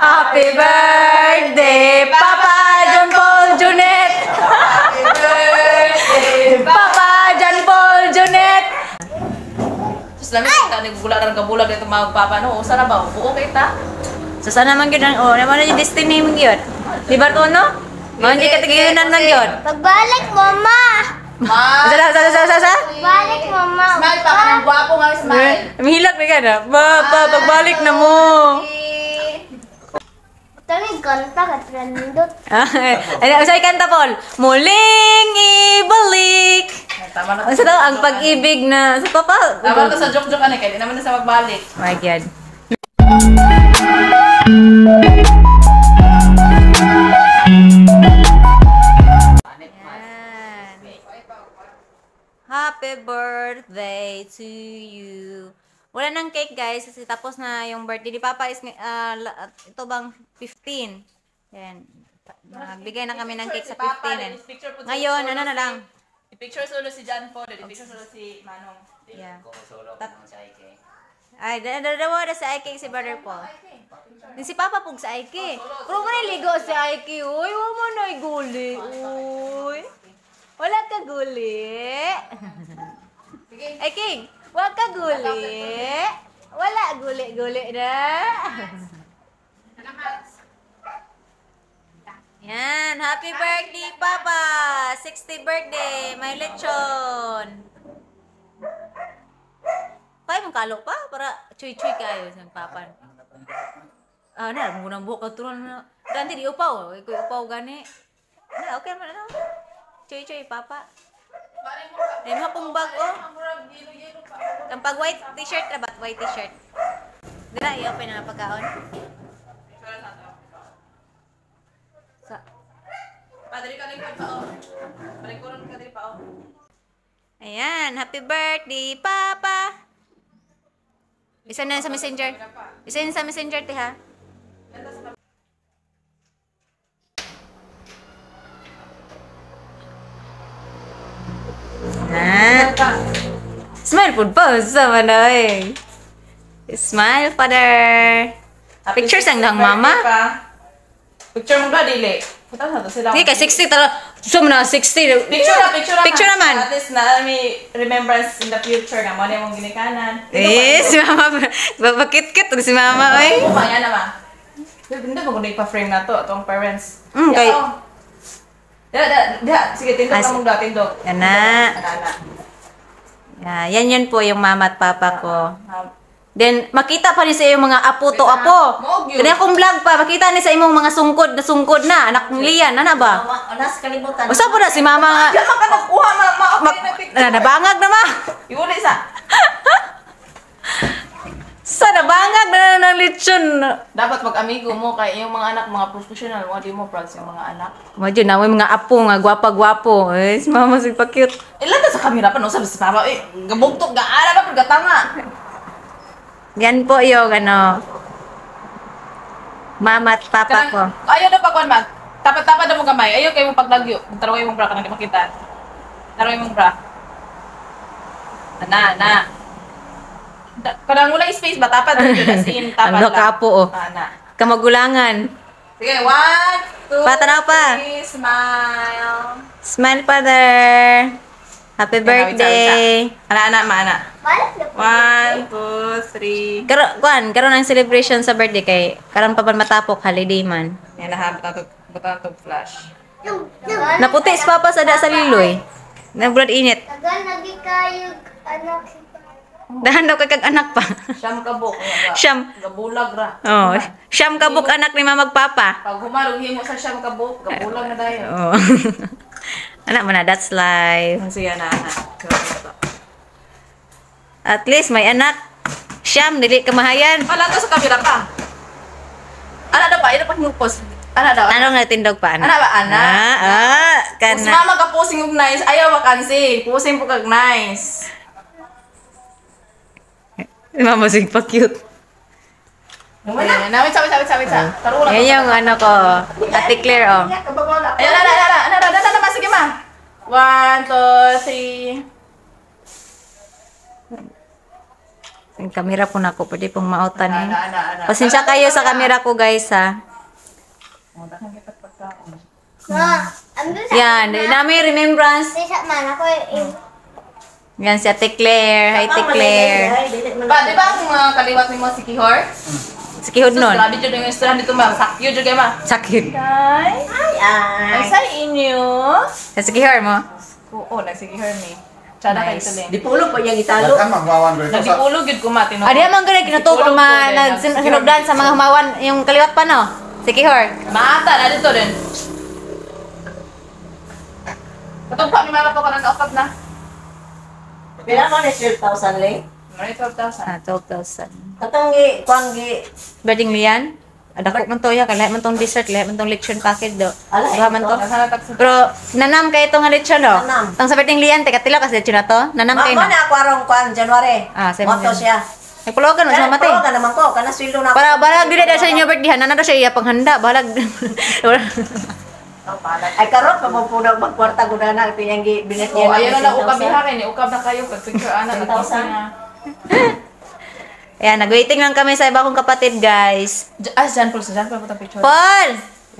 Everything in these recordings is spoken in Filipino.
Happy birthday, Papa John Paul Junet! Happy birthday, Papa John Paul Junet! Tapos namin, nagugula na ng kabulag dito mga papa, no? Usa na ba? Buo kayo ta? So sana naman yun, naman na yung destiny mo yun. Di ba ito, no? Mga hindi katigilan lang yun. Pagbalik, mama! Ma! Balik, mama! Smile pa ka ng gwapo nga, smile! Mahilak na ka na. Pagbalik na mo. Tawag kanta ka, trendot. Ay, usay kanta, Paul. Muling ibalik. Tama na. Ano daw ang pag-ibig na sa papa? Tama ka sa joke-joke ka na, kaya di naman na sa magbalik. My God. Happy birthday to you. Wala nang cake, guys, kasi tapos na yung birthday ni Papa is ito bang 15. Yan. Nagbigay na kami ng cake sa 15. Ngayon, ano na lang? I-picture solo si John Paul, i-picture solo si Manong. Yeah. Ay, dalawa na sa IK si Brother Paul. Din si Papa pug sa IK. Pero mo ligo sa IK. Uy, wala mo na guli. Uy. Wala ka guli. Ay, King, wala ka guli. Wala guli-guli na. Yan, happy birthday, Papa! 60th birthday, may lechon. Kaya mong kalo pa, para chuy-chuy kayo sa Papa. Ah, na, munang buhok ka turon na. Ganti di upaw, ikaw upaw gani. Na, okay naman, ano? Chuy-chuy, Papa. Ay, mga pong bag, oh. Ang pag white t-shirt, rabat, white t-shirt. Dila, i-open na pagkaon. Sa Padre ka rin pa, oh. Padre ko rin ka rin pa, oh. Ayan, happy birthday, Papa! Isa na sa messenger. Isa na sa messenger, te, ha? Smile food pa. Sama na eh. Smile, father. Pictures ang lang, mama. Picture mo ba, dili? Punta na to sila. Hindi, kay 60 talaga. Zoom na, 60. Picture naman. At least na may remembrance in the future nga. Mo na yung ginikanan. Si mama. Bakit-kit si mama, eh. Kumaya naman. Hindi mo kung ipa-frame na to. Itong parents. Okay. Sige, tindog na mong tindog. Yan na. Yan po yung mama at papa ko. Then, makita pa rin sa iyong mga apo to apo. Ganyan akong vlog pa, makita ni sa imong mga sungkod na anak ng Lian, ano ba? Alas, kalimutan. Basta po na si mama nga. Diyan ka nagkuha, ma-okay na picture. Nabangag na ma. Iuli sa. Sa nabangag na ng lechon. Dapat mag-amigo mo kay yung mga anak, mga professional, mga di mo proud sa mga anak. Medyo na, may mga apo nga, gwapa-gwapo. Eh, si mama sigpa cute. Ilan ta sa kamera pa, no? Sabi sa papa, gabugtok, gaara pa, gatanga. Yan po yung, mama at papa ko. Ayaw na pagkuhan mag. Tapat-tapat na mo kamay. Ayaw kayo mong paglagyo. Taraway mong bra ka nang makita. Taraway mong bra. Na. Kanang wala space ba? Tapat na yun. As in, tapat Ang kapo, oh. Na. Kamagulangan. Sige, 1, 2, Patanaw pa. 3, smile. Smile, father. Happy birthday. Ana, maana. Balik na 1, 2, 3. Karon ang celebration sa birthday kay karon pa man matapok holiday man. Yan na, buta to flash. Naputi si Papa sa liloy. Nagbulad init. Tagan, nagi kayo, anak si Dahan daw kay kag anak pa. Siyam kabuk. Siyam. Gabulag ra. Oh, siyam kabuk anak ni mamag papa. Pag humarong himo sa siyam kabuk, gabulag na dayon. Oh. Anak mo na, that's life. Sige na. At least may anak. Siyam, dili kamahayan. Wala to sa kamera pa. Ana daw pa, ina pa himupos. Ana daw. Ano nga tindog pa, anak? Ana ba, ana? Kana. Kung si mama ka posing og nice, ayaw vacancy. Posing po kag nice. Mama sig pa cute. Ayan, nawit sa. Taro lang. Yan yung ano ko. Ate Claire, oh. Ayan, na, sige ma. 1, 2, 3. Ang kamera po na ako. Pwede pong mautan eh. Ana. Pasensya kayo sa kamera ko guys ha. Oh, dakang kita pagkaon. Ma, ando sa Yan. Namin remembrance. sa man ako Yan si Ate Claire. Hi Ate Claire. Pa, di ba ang mga kaliwat ni mo si Kihor? Si Kihod nun. Grabe dyan yung restaurant dito ma. Sakyo dyan kayo ma. Sakit. Ay, sa inyo? Si Kihor mo. Oo, nagsige Kihor ni. Tsada kayo ito din. Di pulo pa yung italo. Kan magwawan ko ito sa Nagdipulog yun ko ma. Adi man gani kinutupang nagsinugdan sa mga humawan yung kaliwat pa no. Si Kihor. Maata na dito din. Katugpa ni Mama po ka nag-aufab na. Pila mo na 12,000 lang. May 12,000. 12,000. Katong gi, kuang gi. Wedding liyan. Adako man to ya, kaya man tong dessert, kaya man tong lechon packet do. Ala, Duha man to. Nasana taksa. Pero nanam kay itong lechon do. Nanam. Tong sa wedding liyan, teka tila kasi lechon na to. Nanam kay Mo na. na ako arong kuang January. Ah, same Moto din. siya. Nagpulogan mo sa matay. Pero ka naman ko, kana sweldo na ako. Para balag dili daw sa inyo birthday, nana daw siya iya panghanda, balag. Ay karon pa mo puno magkwarta gud na piyang gi binet Oh, ayan na ukab niya kay ni ukab na kayo pag picture ana 10,000. na. Ayan, nag-waiting lang kami sa iba kong kapatid, guys. Jan Paul po ta picture. Paul!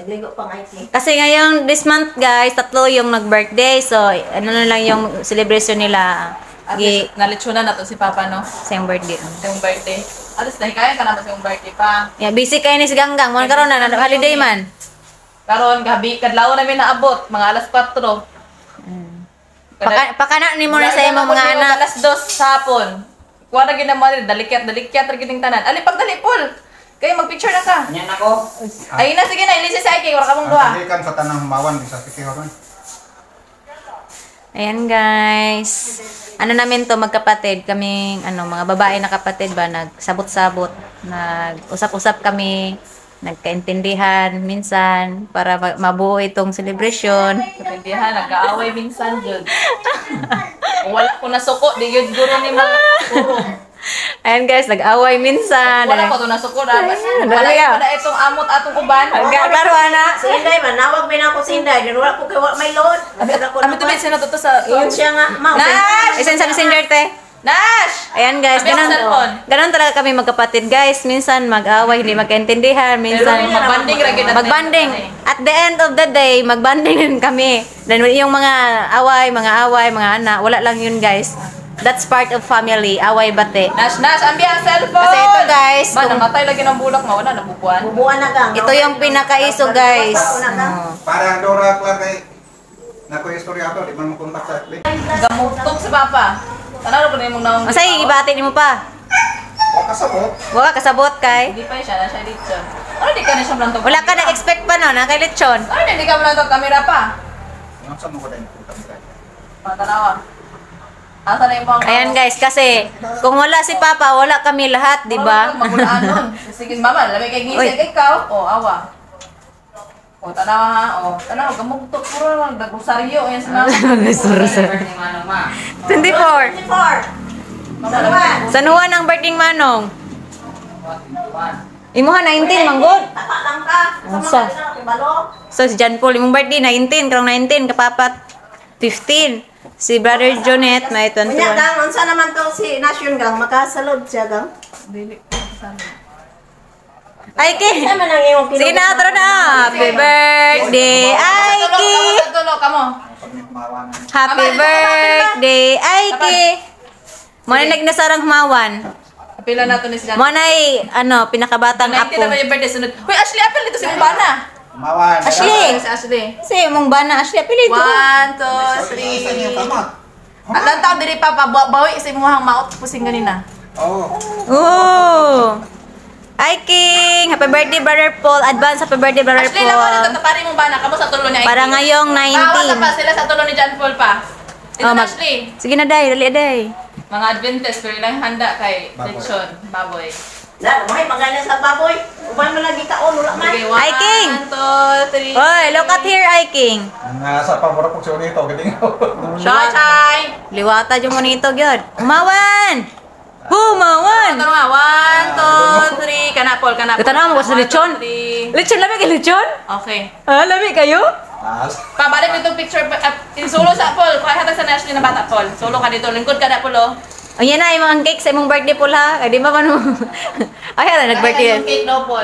Nagligo pang IT. Kasi ngayong this month, guys, 3 yung nag-birthday. So, ano na lang yung celebration nila. At least, nalitsuna na to si Papa no. Sa yung birthday. Sa yung birthday. At least nahikayan ka na ba sa yung birthday pa. Yeah, busy kayo ni si Ganggang. Muna karon na, holiday man. Karon gabi kadlaw namin naabot mga alas 4. Pakana ni mo na sa imong mga anak. Alas 2 sa hapon. Kuha na ginamali, dalikyat ra gining tanan. Ali pag dali Paul. Kayo mag-picture na ka. Yan ako. Ay na sige na ilisi sa akin, wala ka mong duha. Kan sa tanang humawan di sa sikihor man. Ayan, guys. Ano namin to magkapatid. Kaming, mga babae na kapatid ba, nagsabot-sabot. Nag-usap-usap kami. Nagkaintindihan minsan para mabuo itong celebration. Katindihan, nag-aaway minsan jud. Wala ko nasuko, di yun guro ni mga puro. Ayan guys, nag-away minsan. Wala ko to nasuko na. Wala Dalaga. pa na itong amot atong uban. Klaro na. Si Inday man, nawag min ako si Inday. Gan wala ko kay wala may load. Ami to ba sino to sa Iyon siya nga, ma'am. Nash! Isan sa messenger te. Nash! Ayan guys, Sabi ang cellphone. ganun talaga kami magkapatid guys. Minsan mag-away, hindi magkaintindihan. Minsan Pero magbanding ra gid natin. magbanding. At the end of the day, magbanding din kami. Dan yung mga away, mga anak, wala lang yun guys. That's part of family, away bate. Nash, ambi ang cellphone. Kasi ito guys, Ba, namatay lagi ng bulak, mawala nabubuan. Bubuan na gang. ito yung pinakaiso guys. Oh. Parang Dora Clark kay nako istorya ato di man mo kontak sa click. Gamugtog sa Papa. Tanaro ko na yung naong. Masay, ibati mo pa. O kasabot. Wala kasabot kay. Hindi pa siya, na siya dito. Ano di ka na siya blantog? Wala ka nag-expect pa no, na kay lechon. Ano hindi ka blantog kamera pa? Ang sa mo ko din punta mo. Matanawa. Asa na yung mga... Ayan guys, kasi kung wala si Papa, wala kami lahat, di ba? Magulaan nun. Sige, mama, lamig kay Uy. gising ikaw. O, awa. O, tanawa ha. O, tanawa, gamugtok. Puro lang, dagusaryo. Ayan sa mga. 24. 24. San Juan ang birthday manong? Imuha 19, manggod. Tapa lang ka. Asa? Balo. So si John Paul, imong birthday 19, karong 19, kapapat 15. Si Brother Jonet, may Unya 21. gang, unsa naman to si Nasyon gang makasalod siya gang. Dili. Aiki! Sa man ang imong Sige na, tara na! Happy birthday, Aiki! Tulo, kamo. Pag may humawan. Happy birthday, Aiki! Muna nagnasarang humawan. Apila na to ni Sila. Muna pinakabatang 19 apo. na ba yung birthday sunod? Uy, Ashley, apil dito si Mbana. Humawan. Ashley! Si Ashley. Kasi mong bana, Ashley, apelito. 1, 2, Sa inyo 3. kamot. Alang tao diri pa bawi sa imuhang maot pusing ganina. Oh. Oh! Hi, King! Happy birthday, Brother Paul. Advance happy birthday, Brother Ashley, lang Paul. mo pari mo ba na kamo sa tulo ni Ike? Para ngayong Bawas 19. pa sila sa tulo ni John Paul pa. Ito Oh, na, Ashley. Sige na, day. Dali, day. Mga Adventist, pero ilang handa kay Baboy. lechon, baboy. La, may magana sa baboy. Uban man lagi kaon wala man. Okay, Hi, King. 1, 2, 3. Oy, look at here, Hi, King. Nasa pamura po siya dito galing. Chai, chai. Liwata yung monito, gyud. Humawan! Humawan! Ito nga, 1, 2, 3. Kana, Paul, kana. Ito na mo sa lechon. 3. Lechon, lamig kay lechon? Okay. Ah, lamig kayo? Pabalik mo itong picture. Solo sa Paul. Kaya hatag sa Ashley na bata, Paul. Solo ka dito. Lingkod ka na, Paul, oh. Ayan na, yung mga cake sa imong birthday po ha. Ay, di ba man mo? Ay, hala, nag-birthday. Yung cake daw po.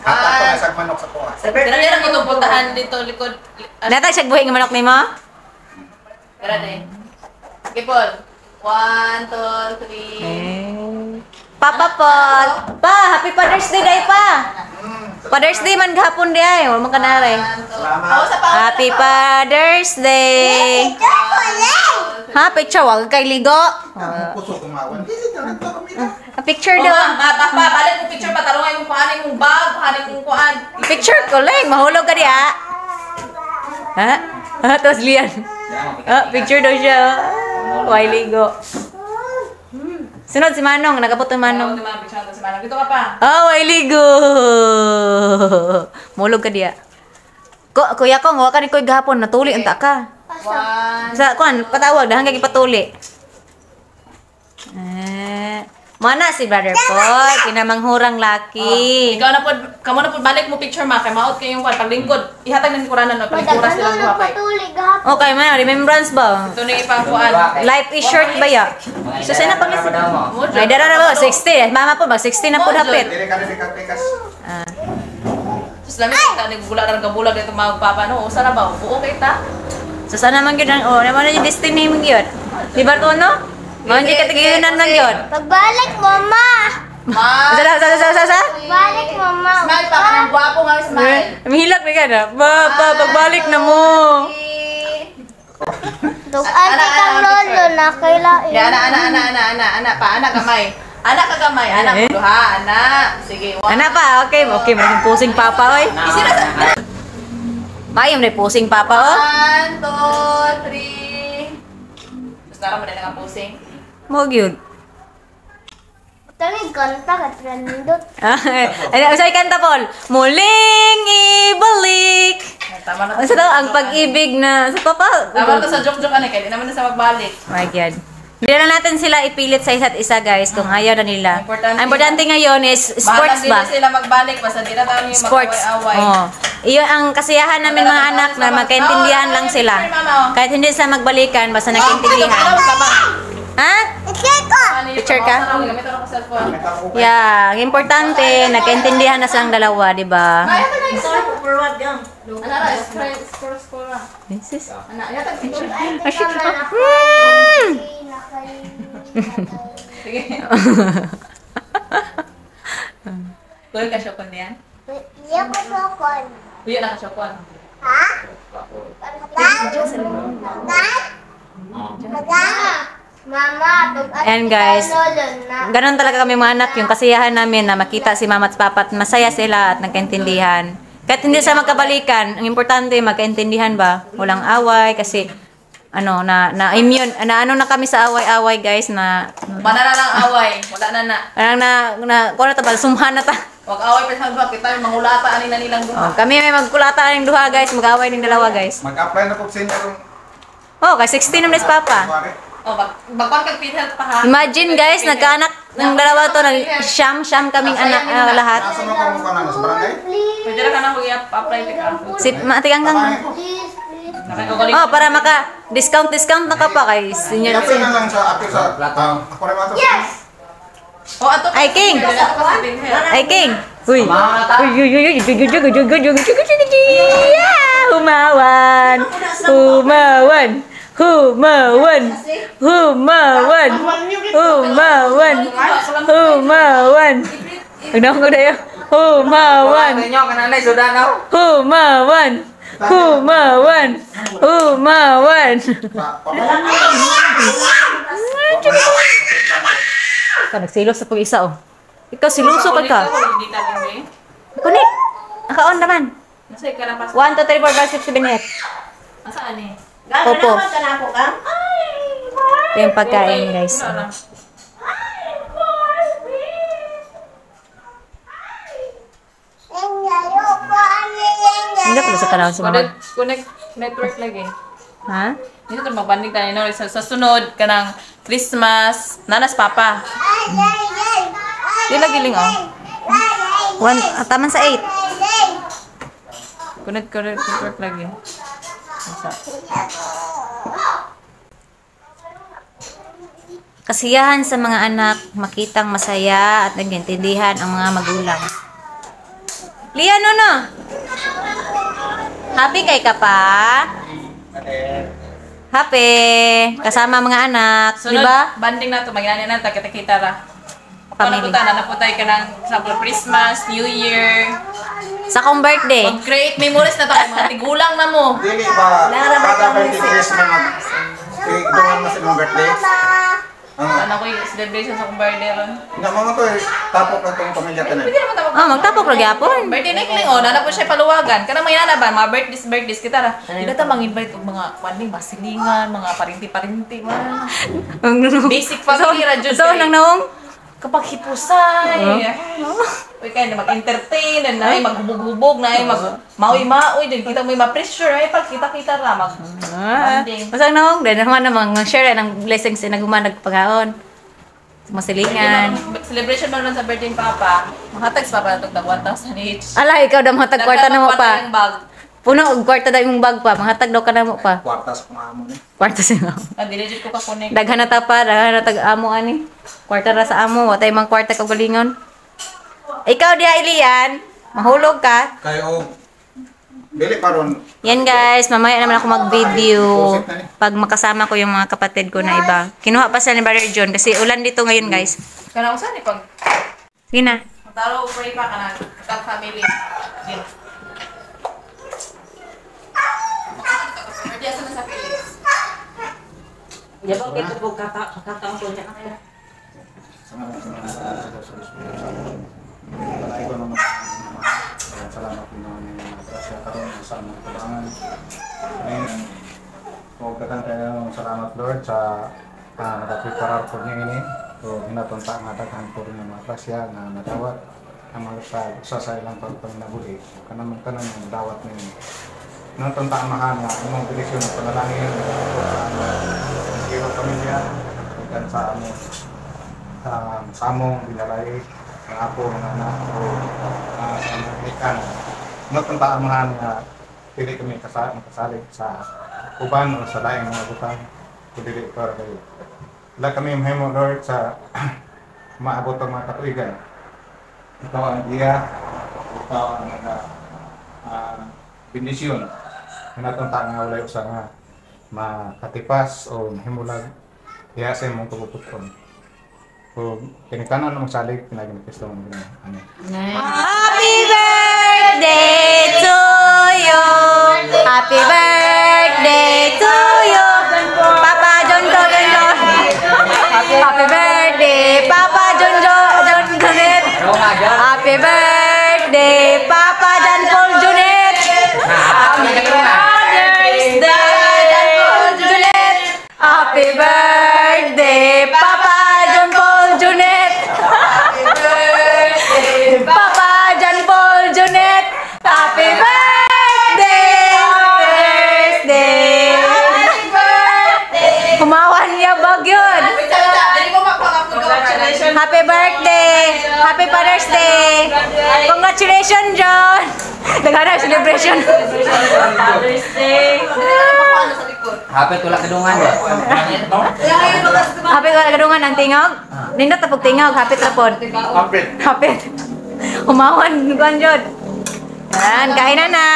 Hata ko na sa manok sa kuha. Pero yan ang itong puntahan dito, likod. Natag siya buhay ng manok ni mo? Pero na eh. Okay, Paul. 1, 2, 3. Papa Paul. Pa, happy Father's Day day pa. Father's Day man gahapon di ay. Wala man kanare. Salamat. Happy Father's Day. Ha, picture wag kay ligo. Puso kumawan. Hindi na nagtakamita. A picture Oo, daw. balik mo picture, patarungay mo paano yung bag, paano yung kuhaan. Picture ko lang, mahulog ka diha. Ha? Ha, tapos liyan. Ah, picture daw siya. Why ligo? Sunod si Manong, nagabot yung Manong. Dito ka pa. Oh, why ligo? Mulog ka diha. Kuya ko, nga ka ni Kuya gahapon, natuli unta ka. 1. Sa kuan, patawag dahang kay ipatuli. Mana si Brother Paul, kinamanghurang laki. Ikaw na po, kamo na po, balik mo picture ma, kay maot kayo yung paglingkod. Ihatag ng kuranan no, pagkura sila ng hapay. Okay man, remembrance ba? Ito na ipangkuan. Life is short ba ya? So sana pang ay dara na ba 60. Mama po ba 60 na po hapit. Dili ka na pikas. Sus dami kita nagugula ra ng bulag dito magpapa no. Usa na ba? Buo kay ta. So sana man gyud ang naman yung destiny mo gyud. Di ba to no? Mao di ka tigilan lang gyud. Pagbalik, mama! Ma. Sa. Balik, mama! Smile pa kanang gwapo nga smile. Mihilak na ka na. Pagbalik na mo. Dugan kang lolo na kailain. Ya ana pa ana kamay. Ana ka kamay, ana ko duha, ana. Sige. Ana pa, okay maging pusing papa oy. Isira sa. Mayom na pusing papa oh. 1, 2, 3. Tapos nara mo na nga pusing. Mo gyud. Tawag kanta ka trendot. Ay, usay kanta Paul. Muling ibalik. Tama na. Ano sa daw ang pag-ibig na sa papa? Tama to sa joke-joke ano kaya di naman na sa magbalik. My God. Hindi na natin sila ipilit sa isa't isa guys kung ayaw na nila. Ang importante ngayon is sports ba? Bahala sila magbalik basta di na tayo yung Sports. mag-away-away. Oh. Iyon ang kasiyahan namin mga anak na magkaintindihan lang sila. Kahit hindi sa magbalikan basta nagkaintindihan. Ha? Picture ka? Gamit ako sa cellphone. Yeah, ang importante nagkaintindihan na silang dalawa, di ba? Ay, ito na yung Forward yan. Ana ra, scroll ra. This is Ana, yata picture. Sige. Kuya ka shopon niyan? Iya ko sokon. Kuya na ka shopon. Ha? Mama, And guys, lolo na. ganun talaga kami mga anak, yung kasiyahan namin na makita si mama at papa at masaya sila at nagkaintindihan. Kahit hindi sa magkabalikan, ang importante magkaintindihan ba? Walang away kasi ano na immune na ano na kami sa away-away guys na Manana lang away, wala na. kuno ta ba sumhan na ta. Wag away pa sa duha kita yung mangulata ani na nilang duha. Oh, kami may magkulata ning duha guys, mag-away ning dalawa guys. Mag-apply na po sa inyo kung Oh, kay 16 naman si papa. Oh, bagpang kag PhilHealth pa ha. Imagine guys, nagkaanak ng dalawa to, nag-siyam kaming anak lahat. nasa mo kung mukha na sa barangay? Pwede ra ka na mag-apply ka. Si matigang kang Nakakagaling. oh, para maka-discount na ka pa kay senior. Apply na lang sa apil sa ako rin mato. Yes! Oh, ato. Ay, King! Dala ka sa PhilHealth. Ay, King! Uy! Humawan! Humawan! Humawan! Humawan! Humawan! Humawan! Ano ko dayo? Humawan! Humawan! Humawan! Humawan! Ka nagsilos sa pag-isa oh. Ikaw siluso ka ka. Hindi ta din. Kuni. Naka-on naman. Nasa ka na pas. 1, 2, 3, 4, 5, 6, 7, 8. Asaan eh? Gano'n Opo. naman ka na ako ka? Ito yung pagkain guys. Hindi pala sa tanaw si mama. Connect network lagi. Ha? Dito to magbanding tayo no sa sunod kanang Christmas nanas papa. Di lagi ling oh. 1, taman sa 8. Connect network lagi. Sa. kasiyahan sa mga anak, makitang masaya at nag-intindihan ang mga magulang. Lian, no? Happy kay ka pa? Happy. Kasama mga anak, di Sunod, ba? banding na to, magiging na kita ra. Family. Naputay ka ng example, Christmas, New Year. Sa akong birthday. Mag-create memories na to, kay mga tigulang na mo. Dili ba, kada birthday Christmas mag ituan na sa imong birthday? Ano ko yung celebration sa akong birthday ron. Nga mga to tapok na itong pamilya tanan. Pwede naman tapos. Magtapok ra gyapon. Birthday na yung oh, nana po siya paluwagan. Kanang may nanaban, mga birthdays kita ra. Hindi na ta mang-invite og mga kwanding, masilingan, mga parinti-parinti, mga basic family ra jud. So, nang naong? Kapag hipusay. Uy, kaya na mag-entertain, na ay maghubog-hubog, na ay mag-maoy-maoy, din kita mo yung ma-pressure, ay pag kita-kita ra, mag-banding. Masang naong, dahil naman namang share ng blessings na gumanag pagkaon. Masilingan. Celebration mo naman sa birthday ni Papa, makatags pa para itong 1,000 each. Ala, ikaw daw matag kwarta na mo pa. Yung bag. Puno og kwarta daw imong bag pa, mangatag daw ka na mo pa. Kwarta sa pangamo ni. Kwarta sila. Diligit ko ka-connect. Daghan na ta pa, daghan na tag amo ani. Kwarta ra sa amo, watay mang kwarta kag galingon. Ikaw diha Ilian, mahulog ka. Kayo dili paron. Yan guys, mamaya naman ako mag-video pag makasama ko yung mga kapatid ko na iba. Kinuha pa sila ni Brother John kasi ulan dito ngayon guys. Kana usan ni pag Sige na. taro pray pa kana kag family. Sige. Birthday sa Philippines. Ya ba kito po kataon ko niya. Salamat po naman sa karoon sa aming kulangan. So, daghang kayo salamat Lord sa nakapreparar po niya ini. So, hinatunta nga daghang po rin ng mga grasya na nadawat ang mga sa ilang pagpanginabuhi. Kanamang tanan yung dawat ninyo. Natunta ang mahan nga imong bilisyon ng panalangin sa aming pamilya dan sa among binalay ng apo ng anak o sa Amerikan. Natunta ang mahan nga pili kami makasalig sa uban o sa laing mga butang kundi para kayo. Wala kami mahimo Lord sa maabot ang mga katuigan. Ikaw ang iya, ikaw ang bendisyon. Natunta nga wala usa nga makatipas o mahimulag iya sa imong tubuputon. So, kinikanan ng salig pinaginipisto mo gina. Amen. Happy birthday to you. Happy birthday to you. Papa John John. Happy birthday Papa John John Junet. Happy birthday Papa John Paul Junet. Happy Father's Day John Paul Junet. Happy birthday Papa John Paul Junet. Happy birthday Papa John Paul Junet. Happy birthday. Happy birthday. Kumawan niya bagyon. Happy birthday! Happy Father's Day! Congratulations, John! Naghanap celebration. Father's Day! Happy tulak kedungan ya. Happy tulak kedungan ang tingog? Nindot tapog tingog, happy trapod. Happy. Umawan, nukuan, John. Yan, kainan na!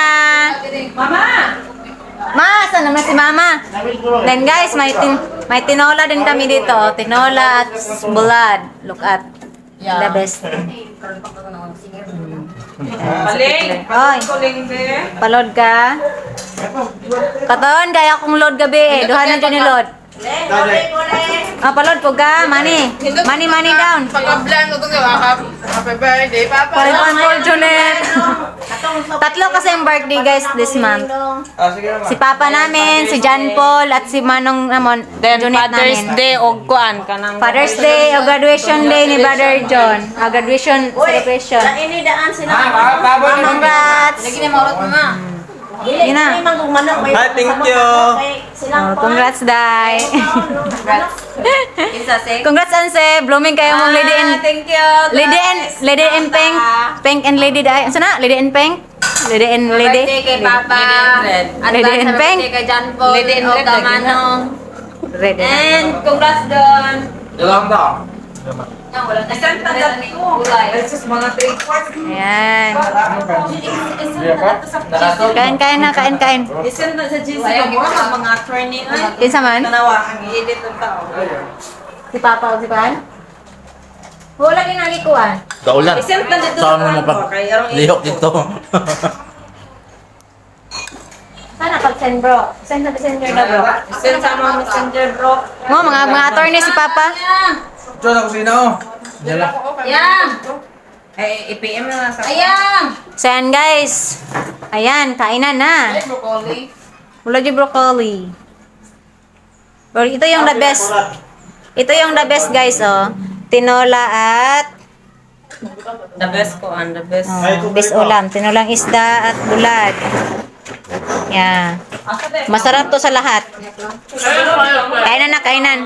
Mama! Ma, saan naman si Mama? Then guys, may tinola din kami dito. Tinola at bulad. Look at the best. Paling! Oy, palod ka. Katon, kaya akong load gabi eh. Duha na dyan yung load. Palod po ka, money. Money down. Pag-vlog ko ito, happy birthday, Papa! Paling Paul Junet. Tatlo kasi yung birthday guys this month. Si Papa namin, si John Paul, at si Manong namon. Then Junet Father's namin. Day og kuan kanang Father's Day o graduation day ni Brother John. Graduation celebration. ini daan sila. Congrats! Lagi na maulot mo na. Yun na. Hi, thank you. Congrats, Day. Congrats, Anse. Blooming kayo mong Lady and... Thank you! Lady and Pink. Pink and Lady Day. Ano na? Lady and Pink? Lady and Lady? Birthday kay Papa. Lady and Pink. Birthday kay John Paul. Lady and og Red, Manong. Red. And congrats Don. Dalang daw. Isang tanggap ko. It's just mga 3/4. Ayan. Kain. Kain. Isang na sa GC ko mga attorney ay. Kinsa man? Tanawa ang i-edit ng tao. Si Papa o si Pan? Wala ginagikuan. Kaulan. Isang na dito Saan mo pag lihok dito? Sana pag-send bro. Send na messenger na bro. Send sa mga messenger bro. Mo mga attorney si Papa. Diyan ako sino. Dala. Yang. I-PM na lang sa. Ayan. So yan guys. Ayan, kainan na. Broccoli. Wala yung broccoli. Pero ito yung the best. Ito yung the best guys, oh. Tinola at The best ko and the best. best ulam. Tinolang isda at bulad. Yan. Masarap to sa lahat. Kainan na, kainan.